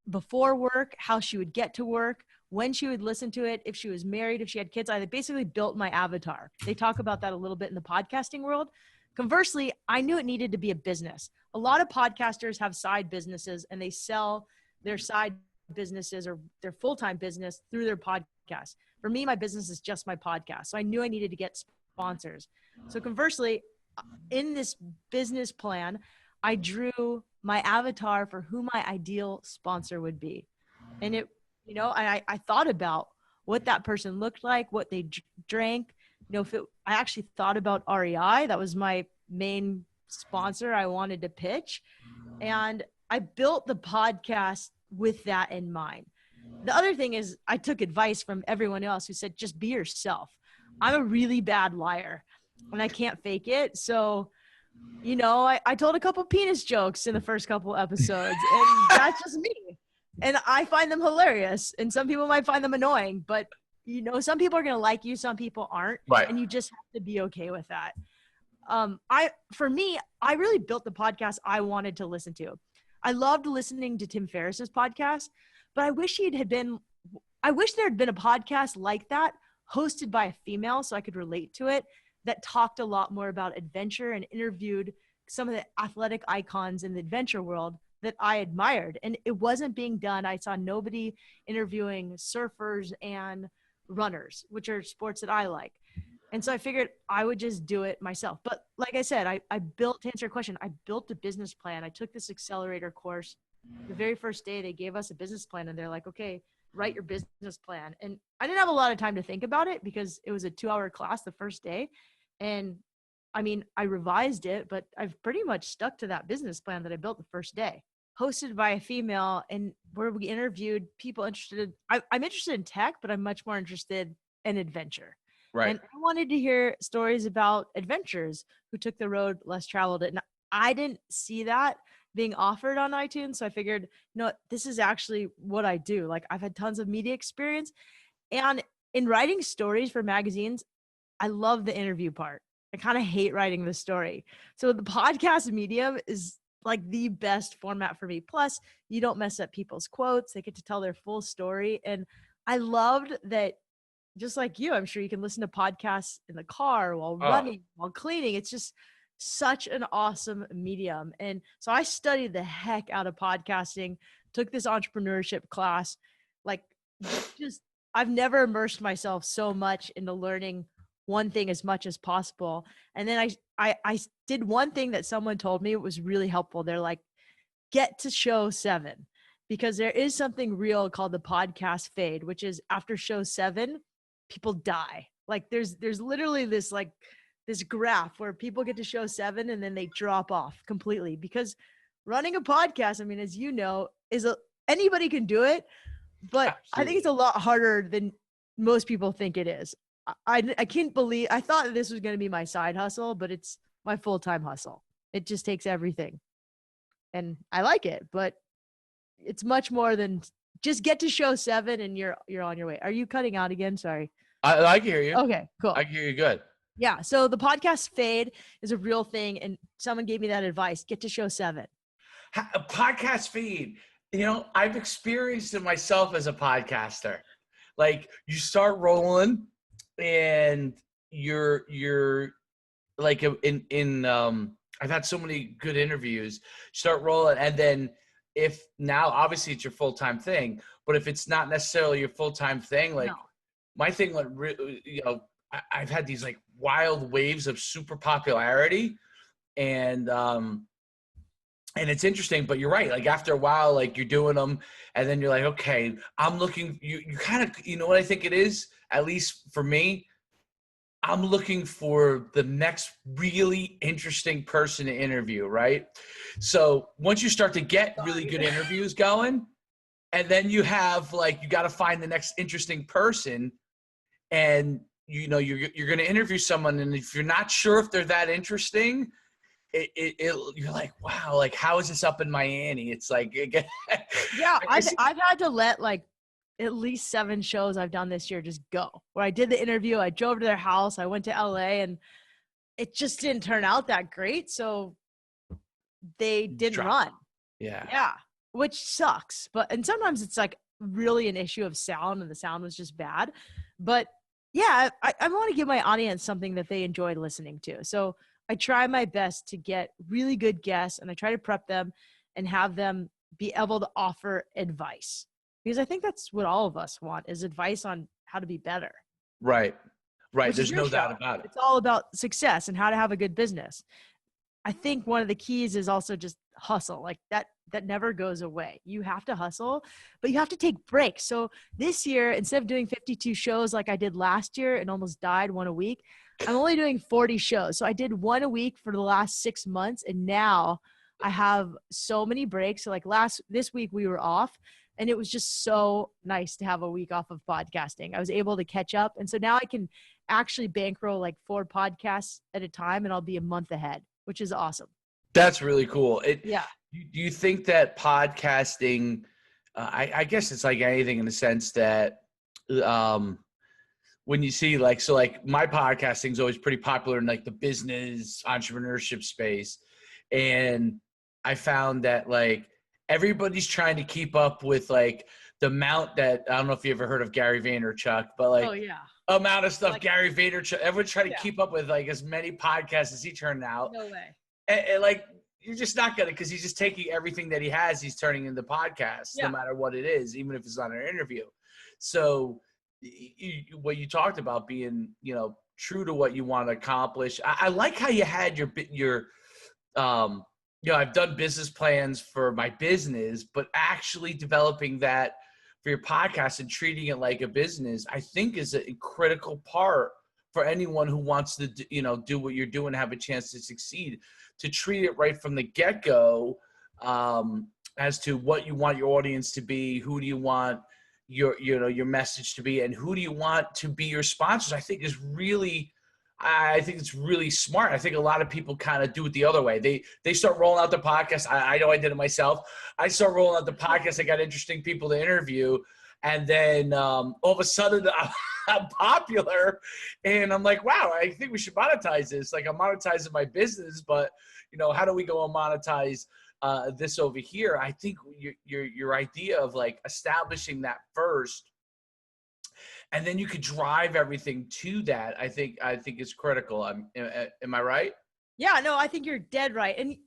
before work, how she would get to work, when she would listen to it, if she was married, if she had kids. I basically built my avatar. They talk about that a little bit in the podcasting world. Conversely, I knew it needed to be a business. A lot of podcasters have side businesses and they sell their side businesses or their full-time business through their podcast. For me, my business is just my podcast. So I knew I needed to get sponsors. So conversely, in this business plan, I drew my avatar for who my ideal sponsor would be. And I thought about what that person looked like, what they drank. I actually thought about REI. That was my main sponsor I wanted to pitch. And I built the podcast with that in mind. The other thing is I took advice from everyone else who said, just be yourself. I'm a really bad liar and I can't fake it. So, I told a couple penis jokes in the first couple episodes, and that's just me. And I find them hilarious. And some people might find them annoying, but some people are going to like you. Some people aren't. Right. And you just have to be okay with that. For me, I really built the podcast I wanted to listen to. I loved listening to Tim Ferriss's podcast, But I wish there had been a podcast like that hosted by a female so I could relate to it, that talked a lot more about adventure and interviewed some of the athletic icons in the adventure world that I admired. And it wasn't being done. I saw nobody interviewing surfers and runners, which are sports that I like. And so I figured I would just do it myself. But like I said, I built, to answer your question, I built a business plan. I took this accelerator course. The very first day they gave us a business plan and they're like, okay, write your business plan. And I didn't have a lot of time to think about it because it was a 2-hour class the first day. And I mean, I revised it, but I've pretty much stuck to that business plan that I built the first day, hosted by a female, and where we interviewed people interested. I'm interested in tech, but I'm much more interested in adventure. Right. And I wanted to hear stories about adventurers who took the road less traveled. And I didn't see that being offered on iTunes. So I figured, no, this is actually what I do. Like, I've had tons of media experience, and in writing stories for magazines, I love the interview part. I kind of hate writing the story. So the podcast medium is like the best format for me. Plus, you don't mess up people's quotes. They get to tell their full story. And I loved that, just like you, I'm sure you can listen to podcasts in the car, while running, while cleaning. It's just such an awesome medium. And so I studied the heck out of podcasting, took this entrepreneurship class. Like, just, I've never immersed myself so much into learning one thing as much as possible. And then I did one thing that someone told me was really helpful. They're like, get to show 7, because there is something real called the podcast fade, which is after show 7, people die. Like, there's literally this graph where people get to show 7 and then they drop off completely, because running a podcast, I mean, as you know, anybody can do it, but absolutely. I think it's a lot harder than most people think it is. I can't believe, I thought this was going to be my side hustle, but it's my full-time hustle. It just takes everything. And I like it, but it's much more than just get to show 7 and you're on your way. Are you cutting out again? Sorry. I can hear you. Okay, cool. I can hear you good. Yeah. So the podcast fade is a real thing. And someone gave me that advice, get to show 7. A podcast feed, I've experienced it myself as a podcaster. Like, you start rolling and you're like I've had so many good interviews. Start rolling, and then if now obviously it's your full-time thing, but if it's not necessarily your full-time thing, like my thing, like, I've had these like wild waves of super popularity, and it's interesting, but you're right. Like, after a while, like, you're doing them and then you're like, okay, I'm looking, you kind of, what I think it is, at least for me, I'm looking for the next really interesting person to interview, right? So once you start to get really good interviews going, and then you have like, you got to find the next interesting person, and you're going to interview someone, and if you're not sure if they're that interesting, you're like, wow, like, how is this up in my ante? It's like, yeah, I've had to let like at least 7 shows I've done this year just go, where I did the interview, I drove to their house, I went to LA, and it just didn't turn out that great. So they didn't run. Yeah. Which sucks. And sometimes it's like really an issue of sound, and the sound was just bad. But yeah, I want to give my audience something that they enjoy listening to. So I try my best to get really good guests, and I try to prep them and have them be able to offer advice, because I think that's what all of us want, is advice on how to be better. Right. There's no doubt about it. It's all about success and how to have a good business. I think one of the keys is also just hustle. Like that never goes away. You have to hustle, but you have to take breaks. So this year, instead of doing 52 shows like I did last year and almost died 1 a week, I'm only doing 40 shows. So I did 1 a week for the last 6 months. And now I have so many breaks. So like this week we were off, and it was just so nice to have a week off of podcasting. I was able to catch up. And so now I can actually bankroll like 4 podcasts at a time, and I'll be a month ahead, which is awesome. That's really cool. Yeah. Do you think that podcasting, I guess it's like anything in the sense that when you see like my podcasting is always pretty popular in like the business entrepreneurship space. And I found that like everybody's trying to keep up with like the amount that, I don't know if you ever heard of Gary Vaynerchuk, but like Oh yeah. amount of stuff Like, Gary Vaynerchuk, everyone's trying to yeah. keep up with like as many podcasts as he turned out. No way. And like, you're just not gonna, because he's just taking everything that he has, he's turning into podcasts, no matter what it is, even if it's not an interview. So what you talked about being, true to what you want to accomplish. I like how you had your I've done business plans for my business, but actually developing that for your podcast and treating it like a business, I think is a critical part for anyone who wants to, do what you're doing, have a chance to succeed, to treat it right from the get-go, as to what you want your audience to be, who do you want your message to be, and who do you want to be your sponsors. I think it's really smart. I think a lot of people kind of do it the other way. They start rolling out the podcast. I know I did it myself. I start rolling out the podcast. I got interesting people to interview. And then all of a sudden I'm popular, and I'm like, wow, I think we should monetize this. Like, I'm monetizing my business, but how do we go and monetize this over here? I think your idea of like establishing that first, and then you could drive everything to that, I think is critical. Am I right? Yeah, no, I think you're dead right. And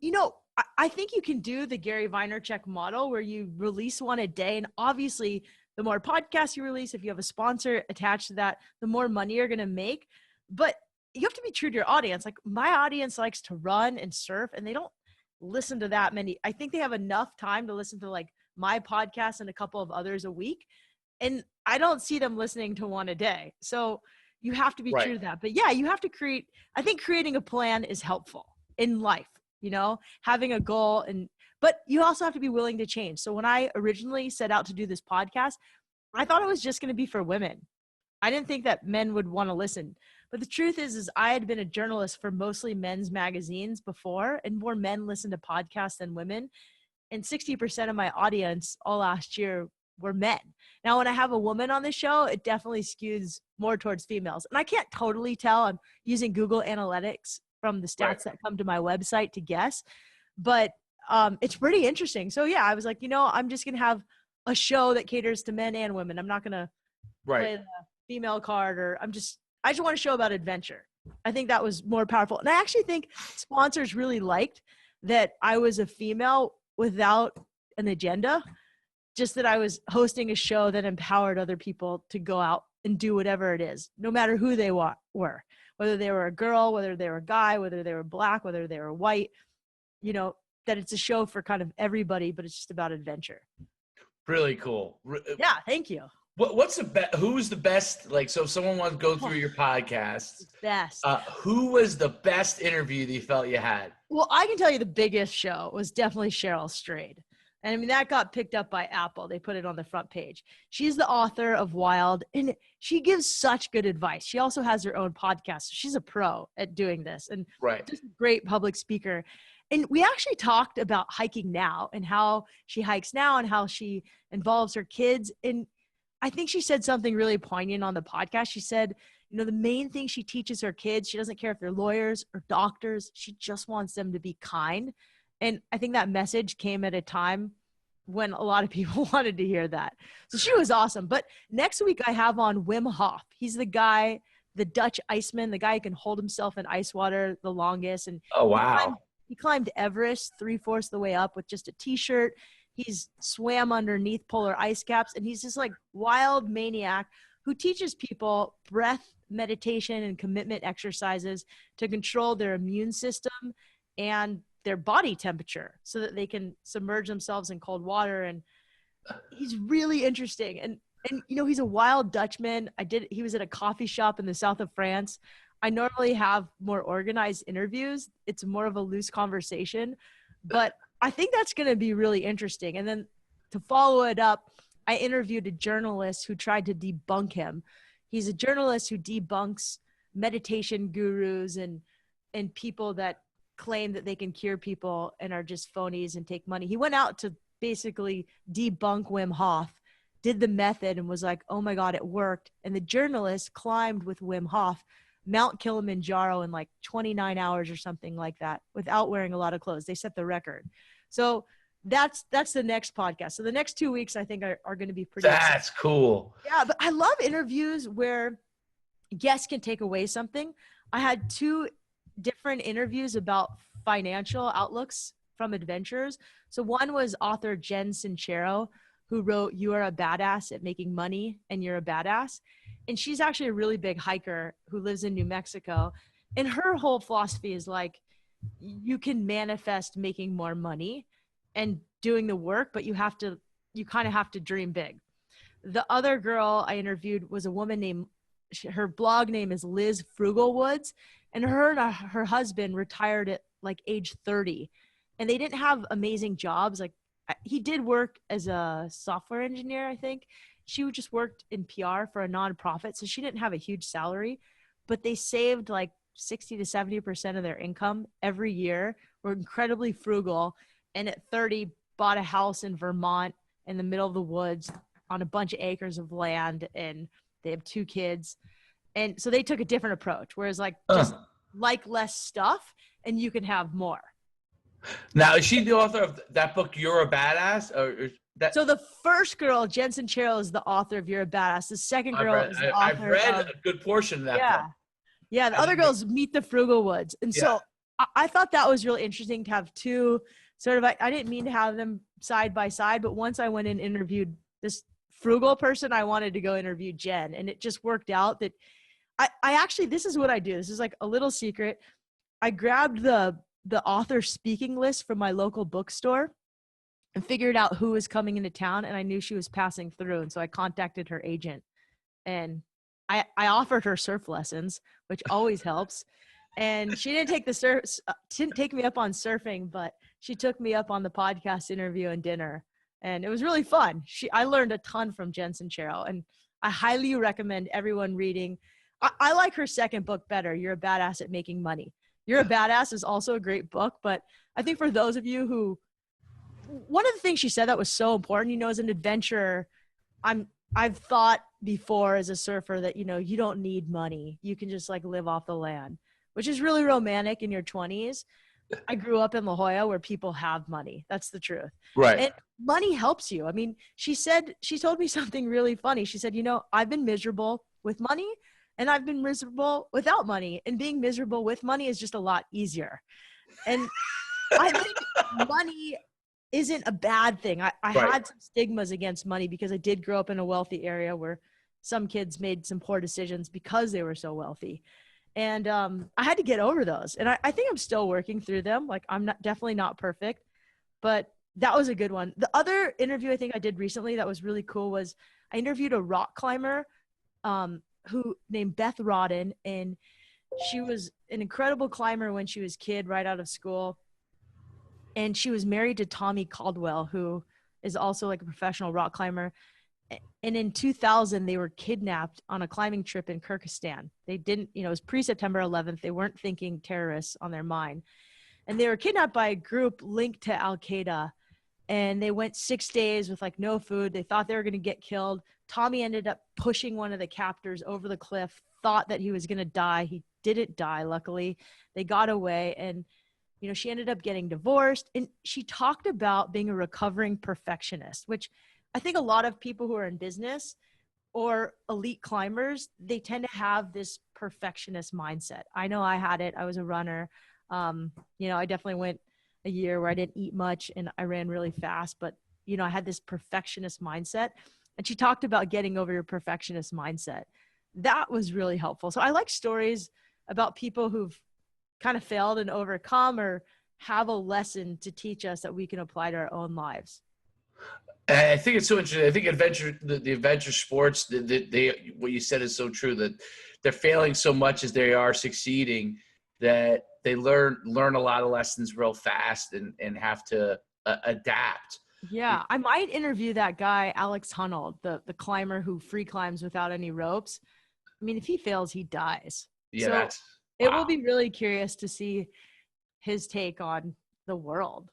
I think you can do the Gary Vaynerchuk model where you release one a day, and obviously the more podcasts you release, if you have a sponsor attached to that, the more money you're going to make. But you have to be true to your audience. Like, my audience likes to run and surf, and they don't listen to that many. I think they have enough time to listen to like my podcast and a couple of others a week. And I don't see them listening to one a day. So you have to be true to that. But yeah, you have to I think creating a plan is helpful in life, having a goal, but you also have to be willing to change. So when I originally set out to do this podcast, I thought it was just going to be for women. I didn't think that men would want to listen. But the truth is I had been a journalist for mostly men's magazines before, and more men listen to podcasts than women. And 60% of my audience all last year were men. Now, when I have a woman on the show, it definitely skews more towards females. And I can't totally tell. I'm using Google Analytics from the stats that come to my website to guess. But it's pretty interesting. So yeah, I was like, I'm just going to have a show that caters to men and women. I'm not going to play the female card, I just want to show about adventure. I think that was more powerful. And I actually think sponsors really liked that I was a female without an agenda, just that I was hosting a show that empowered other people to go out and do whatever it is, no matter who they were, whether they were a girl, whether they were a guy, whether they were black, whether they were white, that it's a show for kind of everybody, but it's just about adventure. Really cool. Yeah. Thank you. What's the best? Who's the best? Like, so if someone wants to go through your podcast, best. Who was the best interview that you felt you had? Well, I can tell you the biggest show was definitely Cheryl Strayed. And I mean, that got picked up by Apple. They put it on the front page. She's the author of Wild, and she gives such good advice. She also has her own podcast. So she's a pro at doing this, and just a great public speaker. And we actually talked about hiking now and how she hikes now and how she involves her kids. And I think she said something really poignant on the podcast. She said, the main thing she teaches her kids, she doesn't care if they're lawyers or doctors. She just wants them to be kind. And I think that message came at a time when a lot of people wanted to hear that. So she was awesome. But next week I have on Wim Hof. He's the guy, the Dutch Iceman, the guy who can hold himself in ice water the longest. And oh, wow. He climbed Everest 3/4 the way up with just a t-shirt. He's swam underneath polar ice caps. And he's this like wild maniac who teaches people breath, meditation, and commitment exercises to control their immune system and their body temperature so that they can submerge themselves in cold water. And he's really interesting. And he's a wild Dutchman. He was at a coffee shop in the south of France. I normally have more organized interviews. It's more of a loose conversation, but I think that's going to be really interesting. And then to follow it up, I interviewed a journalist who tried to debunk him. He's a journalist who debunks meditation gurus and people that claim that they can cure people and are just phonies and take money. He went out to basically debunk Wim Hof, did the method, and was like, oh my God, it worked. And the journalist climbed with Wim Hof Mount Kilimanjaro in like 29 hours or something like that without wearing a lot of clothes. They set the record. So that's the next podcast. So the next 2 weeks, I think are going to be pretty exciting. That's cool. Yeah. But I love interviews where guests can take away something. I had 2 different interviews about financial outlooks from adventures. So one was author Jen Sincero, who wrote You Are a Badass at Making Money and You're a Badass. And she's actually a really big hiker who lives in New Mexico. And her whole philosophy is like, you can manifest making more money and doing the work, but you kind of have to dream big. The other girl I interviewed was a woman named, her blog name is Liz Frugalwoods, and her husband retired at like age 30, and they didn't have amazing jobs. Like he did work as a software engineer, I think. She just worked in PR for a nonprofit, so she didn't have a huge salary, but they saved like 60 to 70% of their income every year, were incredibly frugal, and at 30 bought a house in Vermont in the middle of the woods on a bunch of acres of land, and they have 2 kids. And so they took a different approach, whereas like just like less stuff and you can have more. Now, is she the author of that book, You're a Badass? Or that? So the first girl, Jen Sincero, is the author of You're a Badass. The second girl is the author I've read of, a good portion of that book. Yeah, the other girls Meet the Frugalwoods. And so I thought that was really interesting to have 2 sort of, I didn't mean to have them side by side, but once I went and interviewed this frugal person, I wanted to go interview Jen. And it just worked out that I actually, this is what I do. This is like a little secret. I grabbed the author speaking list from my local bookstore and figured out who was coming into town, and I knew she was passing through. And so I contacted her agent, and I offered her surf lessons, which always helps. And she didn't take me up on surfing, but she took me up on the podcast interview and dinner. And it was really fun. I learned a ton from Jen Sincero, and I highly recommend everyone reading. I like her second book better, You're a Badass at Making Money. You're a Badass is also a great book, but I think for those of you who, one of the things she said that was so important, as an adventurer, I've thought before as a surfer that, you don't need money. You can just like live off the land, which is really romantic in your 20s. I grew up in La Jolla where people have money. That's the truth. Right. And money helps you. I mean, she told me something really funny. She said, I've been miserable with money and I've been miserable without money, and being miserable with money is just a lot easier. And I think money isn't a bad thing. I had some stigmas against money because I did grow up in a wealthy area where some kids made some poor decisions because they were so wealthy. And I had to get over those. And I think I'm still working through them. Like definitely not perfect, but that was a good one. The other interview I think I did recently that was really cool was I interviewed a rock climber who named Beth Rodden. And she was an incredible climber when she was a kid right out of school. And she was married to Tommy Caldwell, who is also like a professional rock climber. And in 2000, they were kidnapped on a climbing trip in Kyrgyzstan. They didn't, it was pre-September 11th. They weren't thinking terrorists on their mind. And they were kidnapped by a group linked to Al-Qaeda. And they went 6 days with like no food. They thought they were going to get killed. Tommy ended up pushing one of the captors over the cliff, thought that he was going to die. He didn't die, luckily. They got away, and she ended up getting divorced. And she talked about being a recovering perfectionist, which I think a lot of people who are in business or elite climbers, they tend to have this perfectionist mindset. I know I had it. I was a runner. I definitely went a year where I didn't eat much and I ran really fast, but I had this perfectionist mindset. And she talked about getting over your perfectionist mindset. That was really helpful. So I like stories about people who've kind of failed and overcome, or have a lesson to teach us that we can apply to our own lives. I think it's so interesting. I think the adventure sports, what you said is so true, that they're failing so much as they are succeeding, that they learn a lot of lessons real fast and have to adapt. Yeah, I might interview that guy, Alex Honnold, the climber who free climbs without any ropes. I mean, if he fails, he dies. Yeah, so it will be really curious to see his take on the world.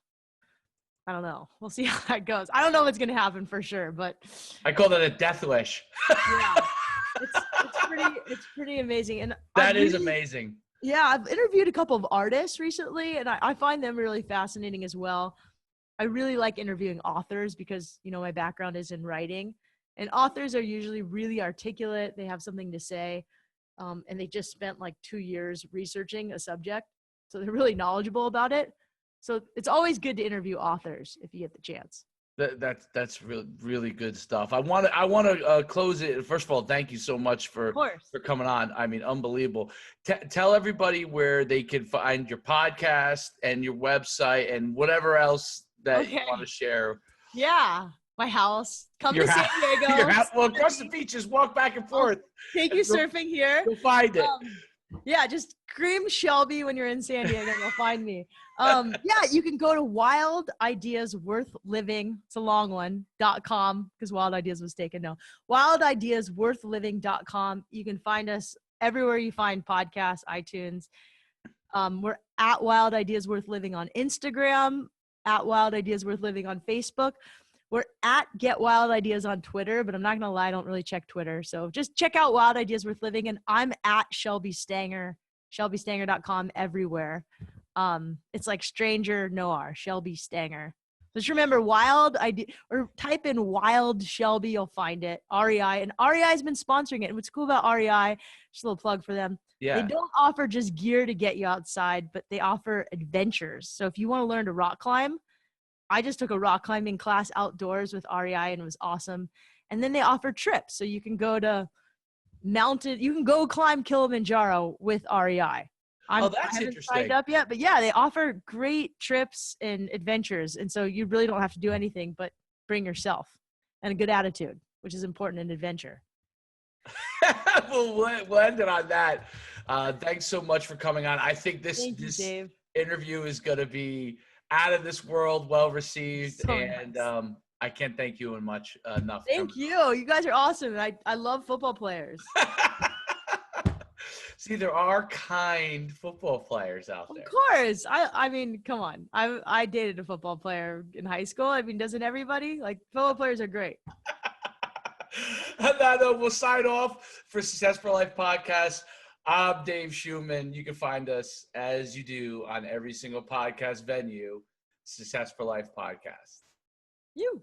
I don't know. We'll see how that goes. I don't know what's going to happen for sure, but I call that a death wish. Yeah, it's pretty amazing. And that is amazing. Yeah, I've interviewed a couple of artists recently, and I find them really fascinating as well. I really like interviewing authors because, you know, my background is in writing, and authors are usually really articulate. They have something to say, and they just spent like 2 years researching a subject. So they're really knowledgeable about it. So it's always good to interview authors if you get the chance. That's really really good stuff. I want to close it. First of all, thank you so much for coming on. I mean, unbelievable. Tell everybody where they can find your podcast and your website and whatever else that you want to share. Yeah, my house. Come to San Diego. Your house. Well, across the beach, just walk back and forth. Take you surfing here. You'll find it. Yeah, just scream Shelby when you're in San Diego and you'll find me. Yeah, you can go to Wild Ideas Worth Living. It's a long one, .com, because Wild Ideas was taken. No, wildideasworthliving.com. You can find us everywhere you find podcasts, iTunes. We're at Wild Ideas Worth Living on Instagram, at Wild Ideas Worth Living on Facebook. We're at Get Wild Ideas on Twitter, but I'm not going to lie, I don't really check Twitter. So just check out Wild Ideas Worth Living. And I'm at Shelby Stanger, ShelbyStanger.com everywhere. It's like Stranger, no R, Shelby Stanger. Just remember Wild Idea, or type in Wild Shelby, you'll find it. REI. And REI has been sponsoring it. And what's cool about REI, just a little plug for them. Yeah. They don't offer just gear to get you outside, but they offer adventures. So if you want to learn to rock climb, I just took a rock climbing class outdoors with REI and it was awesome. And then they offer trips. So you can go to you can go climb Kilimanjaro with REI. That's I haven't interesting. signed up yet, but yeah, they offer great trips and adventures. And so you really don't have to do anything but bring yourself and a good attitude, which is important in adventure. We'll end it on that. Thanks so much for coming on. I think this interview is going to be out of this world, well received, and I can't thank you enough. Thank you. You guys are awesome. I love football players. See, there are kind football players out there. Of course. I mean, come on. I dated a football player in high school. I mean, doesn't everybody? Like, football players are great. On that note, we'll sign off for Success for Life podcast. I'm Dave Schumann. You can find us, as you do, on every single podcast venue, Success for Life podcast. You.